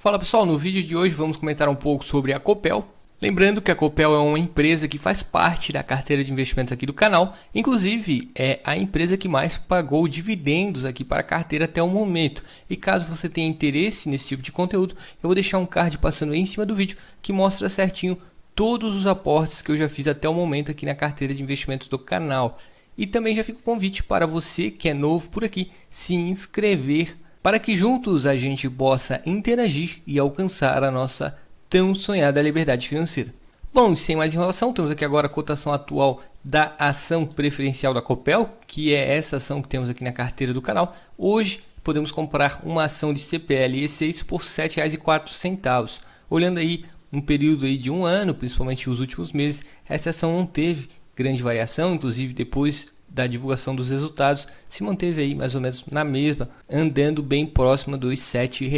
Fala pessoal, no vídeo de hoje vamos comentar um pouco sobre a Copel. Lembrando que a Copel é uma empresa que faz parte da carteira de investimentos aqui do canal. Inclusive é a empresa que mais pagou dividendos aqui para a carteira até o momento. E caso você tenha interesse nesse tipo de conteúdo, eu vou deixar um card passando aí em cima do vídeo que mostra certinho todos os aportes que eu já fiz até o momento aqui na carteira de investimentos do canal. E também já fica o convite para você que é novo por aqui se inscrever, para que juntos a gente possa interagir e alcançar a nossa tão sonhada liberdade financeira. Bom, sem mais enrolação, temos aqui agora a cotação atual da ação preferencial da Copel, que é essa ação que temos aqui na carteira do canal. Hoje podemos comprar uma ação de CPL E6 por R$ 7,04. Olhando aí um período aí de um ano, principalmente os últimos meses, essa ação não teve grande variação, inclusive depois da divulgação dos resultados, se manteve aí mais ou menos na mesma, andando bem próxima dos R$ 7.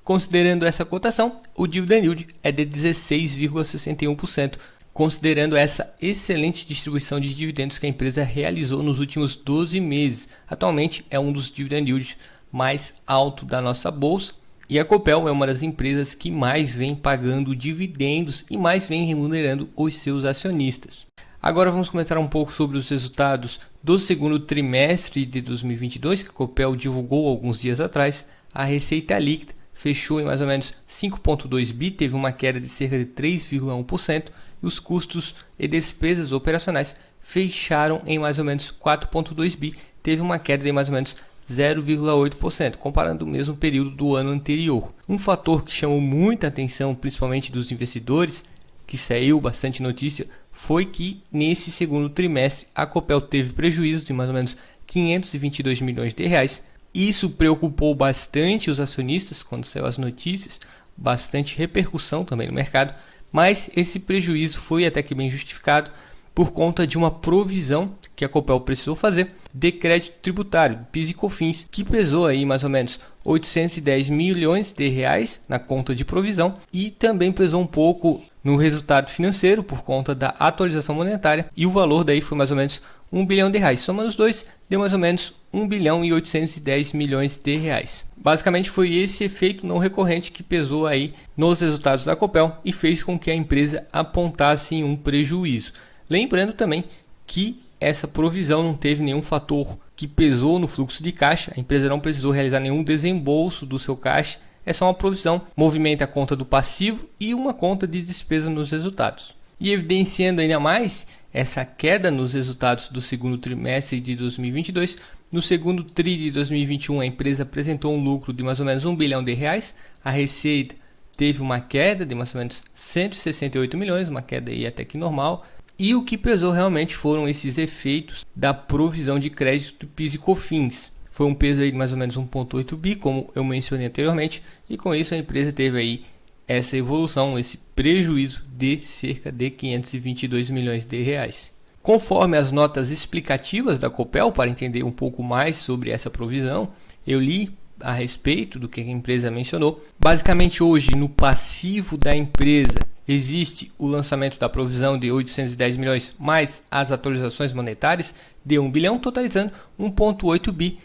Considerando essa cotação, o dividend yield é de 16,61%, considerando essa excelente distribuição de dividendos que a empresa realizou nos últimos 12 meses. Atualmente é um dos dividend yields mais altos da nossa bolsa, e a Copel é uma das empresas que mais vem pagando dividendos e mais vem remunerando os seus acionistas. Agora vamos comentar um pouco sobre os resultados do segundo trimestre de 2022, que a Copel divulgou alguns dias atrás. A receita líquida fechou em mais ou menos 5,2 bi, teve uma queda de cerca de 3,1%, e os custos e despesas operacionais fecharam em mais ou menos 4,2 bi, teve uma queda de mais ou menos 0,8%, comparando o mesmo período do ano anterior. Um fator que chamou muita atenção, principalmente dos investidores, que saiu bastante notícia, foi que nesse segundo trimestre a Copel teve prejuízo de mais ou menos 522 milhões de reais. Isso preocupou bastante os acionistas quando saiu as notícias, bastante repercussão também no mercado, mas esse prejuízo foi até que bem justificado por conta de uma provisão que a Copel precisou fazer de crédito tributário, PIS e COFINS, que pesou aí mais ou menos 810 milhões de reais na conta de provisão e também pesou um pouco no resultado financeiro por conta da atualização monetária, e o valor daí foi mais ou menos 1 bilhão de reais. Somando os dois, deu mais ou menos 1 bilhão e 810 milhões de reais. Basicamente foi esse efeito não recorrente que pesou aí nos resultados da Copel e fez com que a empresa apontasse um prejuízo. Lembrando também que essa provisão não teve nenhum fator que pesou no fluxo de caixa, a empresa não precisou realizar nenhum desembolso do seu caixa, é só uma provisão, movimenta a conta do passivo e uma conta de despesa nos resultados. E evidenciando ainda mais essa queda nos resultados do segundo trimestre de 2022, no segundo tri de 2021 a empresa apresentou um lucro de mais ou menos 1 bilhão de reais, a receita teve uma queda de mais ou menos 168 milhões, uma queda aí até que normal, e o que pesou realmente foram esses efeitos da provisão de crédito PIS e COFINS. Foi um peso aí de mais ou menos 1,8 bi, como eu mencionei anteriormente, e com isso a empresa teve aí essa evolução, esse prejuízo de cerca de 522 milhões de reais. Conforme as notas explicativas da Copel, para entender um pouco mais sobre essa provisão, eu li a respeito do que a empresa mencionou. Basicamente hoje no passivo da empresa existe o lançamento da provisão de 810 milhões mais as atualizações monetárias de 1 bilhão, totalizando 1,8 bi.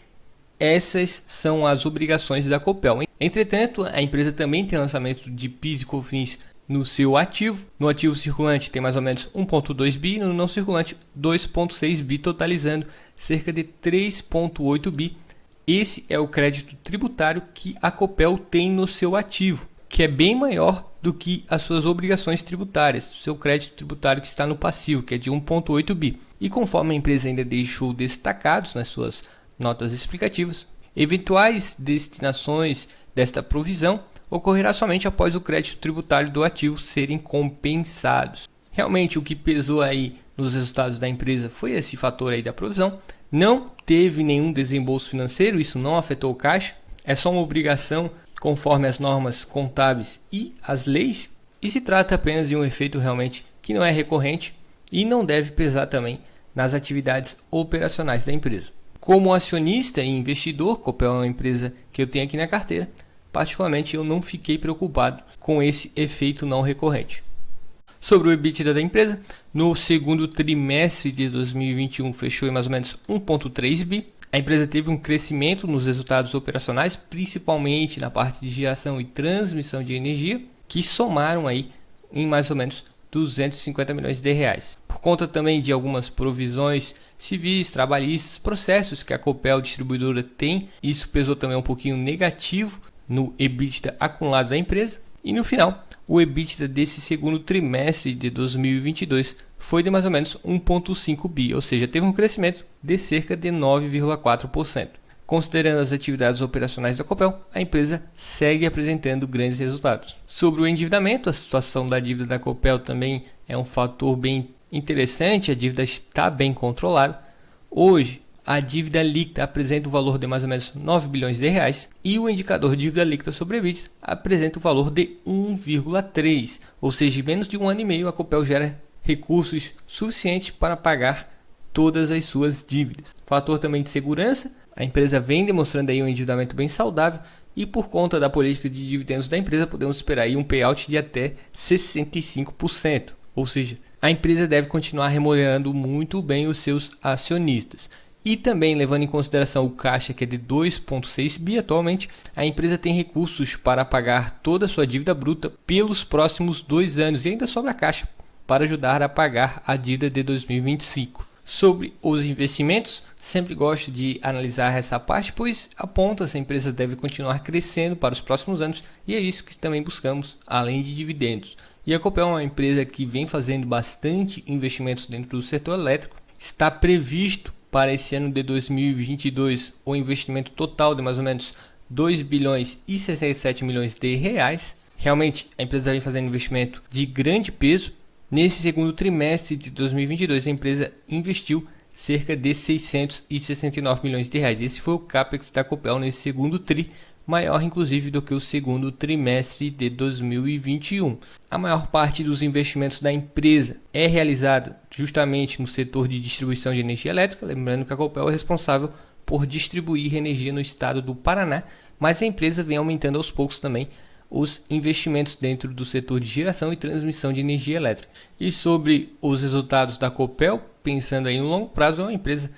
Essas são as obrigações da Copel. Entretanto, a empresa também tem lançamento de PIS e COFINS no seu ativo. No ativo circulante tem mais ou menos 1,2 bi, no não circulante 2,6 bi, totalizando cerca de 3,8 bi. Esse é o crédito tributário que a Copel tem no seu ativo, que é bem maior do que as suas obrigações tributárias, o seu crédito tributário que está no passivo, que é de 1,8 bi. E conforme a empresa ainda deixou destacados nas suas notas explicativas, eventuais destinações desta provisão ocorrerá somente após o crédito tributário do ativo serem compensados. Realmente o que pesou aí nos resultados da empresa foi esse fator aí da provisão. Não teve nenhum desembolso financeiro, isso não afetou o caixa, é só uma obrigação conforme as normas contábeis e as leis, e se trata apenas de um efeito realmente que não é recorrente e não deve pesar também nas atividades operacionais da empresa. Como acionista e investidor, Copel é uma empresa que eu tenho aqui na carteira, particularmente eu não fiquei preocupado com esse efeito não recorrente. Sobre o EBITDA da empresa, no segundo trimestre de 2021 fechou em mais ou menos 1,3 bi, A empresa teve um crescimento nos resultados operacionais, principalmente na parte de geração e transmissão de energia, que somaram aí em mais ou menos 250 milhões de reais. Por conta também de algumas provisões civis, trabalhistas, processos que a Copel distribuidora tem, isso pesou também um pouquinho negativo no EBITDA acumulado da empresa. E no final, o EBITDA desse segundo trimestre de 2022 foi de mais ou menos 1,5 bi, ou seja, teve um crescimento de cerca de 9,4%. Considerando as atividades operacionais da Copel, a empresa segue apresentando grandes resultados. Sobre o endividamento, a situação da dívida da Copel também é um fator bem interessante, a dívida está bem controlada. Hoje, a dívida líquida apresenta um valor de mais ou menos 9 bilhões de reais e o indicador de dívida líquida sobre EBITDA apresenta um valor de 1,3, ou seja, em menos de um ano e meio a Copel gera recursos suficientes para pagar todas as suas dívidas. Fator também de segurança, a empresa vem demonstrando aí um endividamento bem saudável e por conta da política de dividendos da empresa podemos esperar aí um payout de até 65%, ou seja, a empresa deve continuar remunerando muito bem os seus acionistas. E também levando em consideração o caixa que é de 2,6 bi atualmente, a empresa tem recursos para pagar toda a sua dívida bruta pelos próximos 2 anos e ainda sobra caixa para ajudar a pagar a dívida de 2025. Sobre os investimentos, sempre gosto de analisar essa parte, pois aponta se a empresa deve continuar crescendo para os próximos anos e é isso que também buscamos, além de dividendos. E a Copel é uma empresa que vem fazendo bastante investimentos dentro do setor elétrico. Está previsto para esse ano de 2022 o investimento total de mais ou menos 2 bilhões e 67 milhões de reais. Realmente a empresa vem fazendo investimento de grande peso. Nesse segundo trimestre de 2022 a empresa investiu cerca de 669 milhões de reais. Esse foi o CAPEX da Copel nesse segundo tri, maior inclusive do que o segundo trimestre de 2021. A maior parte dos investimentos da empresa é realizada justamente no setor de distribuição de energia elétrica, lembrando que a Copel é responsável por distribuir energia no estado do Paraná, mas a empresa vem aumentando aos poucos também os investimentos dentro do setor de geração e transmissão de energia elétrica. E sobre os resultados da Copel, pensando aí no longo prazo, é uma empresa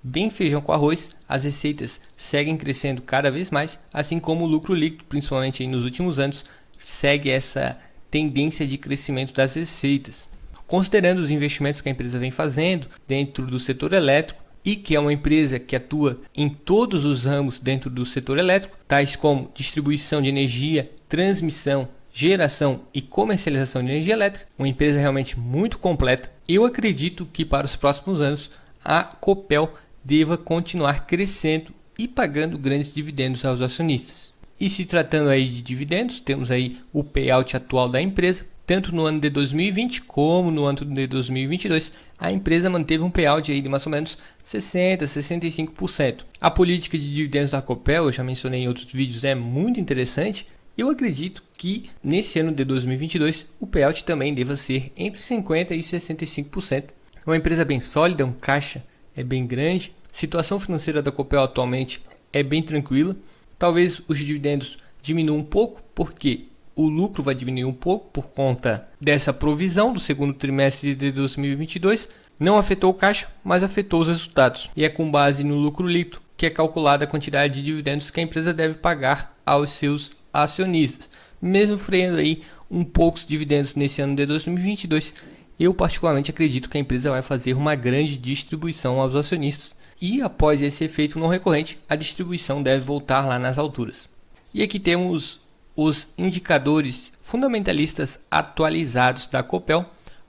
bem feijão com arroz, as receitas seguem crescendo cada vez mais, assim como o lucro líquido, principalmente aí nos últimos anos, segue essa tendência de crescimento das receitas. Considerando os investimentos que a empresa vem fazendo dentro do setor elétrico, e que é uma empresa que atua em todos os ramos dentro do setor elétrico, tais como distribuição de energia, transmissão, geração e comercialização de energia elétrica, uma empresa realmente muito completa. Eu acredito que para os próximos anos a Copel deva continuar crescendo e pagando grandes dividendos aos acionistas. E se tratando aí de dividendos, temos aí o payout atual da empresa. Tanto no ano de 2020 como no ano de 2022, a empresa manteve um payout aí de mais ou menos 60% a 65%. A política de dividendos da Copel, eu já mencionei em outros vídeos, é muito interessante. Eu acredito que nesse ano de 2022 o payout também deva ser entre 50% e 65%. É uma empresa bem sólida, um caixa é bem grande. A situação financeira da Copel atualmente é bem tranquila. Talvez os dividendos diminuam um pouco, porque o lucro vai diminuir um pouco por conta dessa provisão do segundo trimestre de 2022. Não afetou o caixa, mas afetou os resultados. E é com base no lucro líquido que é calculada a quantidade de dividendos que a empresa deve pagar aos seus acionistas. Mesmo freando aí um pouco os dividendos nesse ano de 2022, eu particularmente acredito que a empresa vai fazer uma grande distribuição aos acionistas. E após esse efeito não recorrente, a distribuição deve voltar lá nas alturas. E aqui temos os indicadores fundamentalistas atualizados da Copel.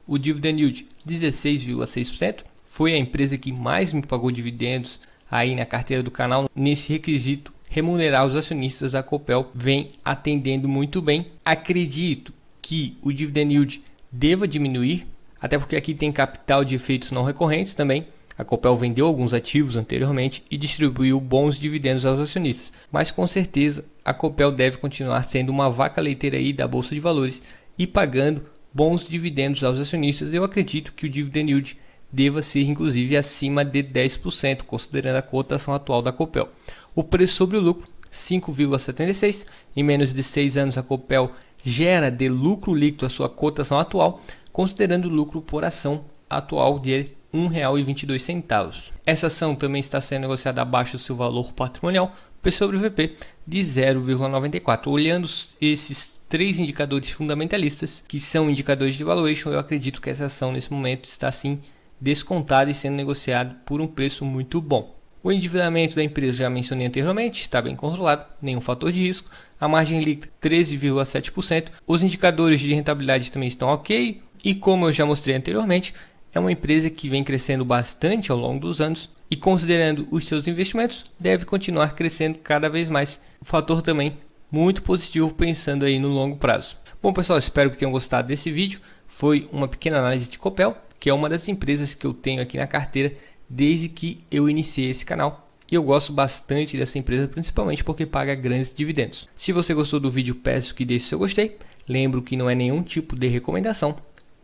O dividend yield 16,6%, foi a empresa que mais me pagou dividendos aí na carteira do canal. Nesse requisito, remunerar os acionistas, a Copel vem atendendo muito bem. Acredito que o dividend yield deva diminuir, até porque aqui tem capital de efeitos não recorrentes também. A Copel vendeu alguns ativos anteriormente e distribuiu bons dividendos aos acionistas. Mas com certeza a Copel deve continuar sendo uma vaca leiteira aí da Bolsa de Valores e pagando bons dividendos aos acionistas. Eu acredito que o dividend yield deva ser inclusive acima de 10%, considerando a cotação atual da Copel. O preço sobre o lucro, 5,76. Em menos de 6 anos a Copel gera de lucro líquido a sua cotação atual, considerando o lucro por ação atual de R$ 1,22. Essa ação também está sendo negociada abaixo do seu valor patrimonial P sobre VP de 0,94. Olhando esses três indicadores fundamentalistas, que são indicadores de valuation, eu acredito que essa ação nesse momento está sim descontada e sendo negociada por um preço muito bom. O endividamento da empresa, já mencionei anteriormente, está bem controlado, nenhum fator de risco. A margem líquida 13,7%. Os indicadores de rentabilidade também estão ok. E como eu já mostrei anteriormente, é uma empresa que vem crescendo bastante ao longo dos anos e, considerando os seus investimentos, deve continuar crescendo cada vez mais. Um fator também muito positivo pensando aí no longo prazo. Bom pessoal, espero que tenham gostado desse vídeo. Foi uma pequena análise de Copel, que é uma das empresas que eu tenho aqui na carteira desde que eu iniciei esse canal. E eu gosto bastante dessa empresa, principalmente porque paga grandes dividendos. Se você gostou do vídeo, peço que deixe seu gostei. Lembro que não é nenhum tipo de recomendação.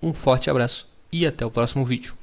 Um forte abraço e até o próximo vídeo.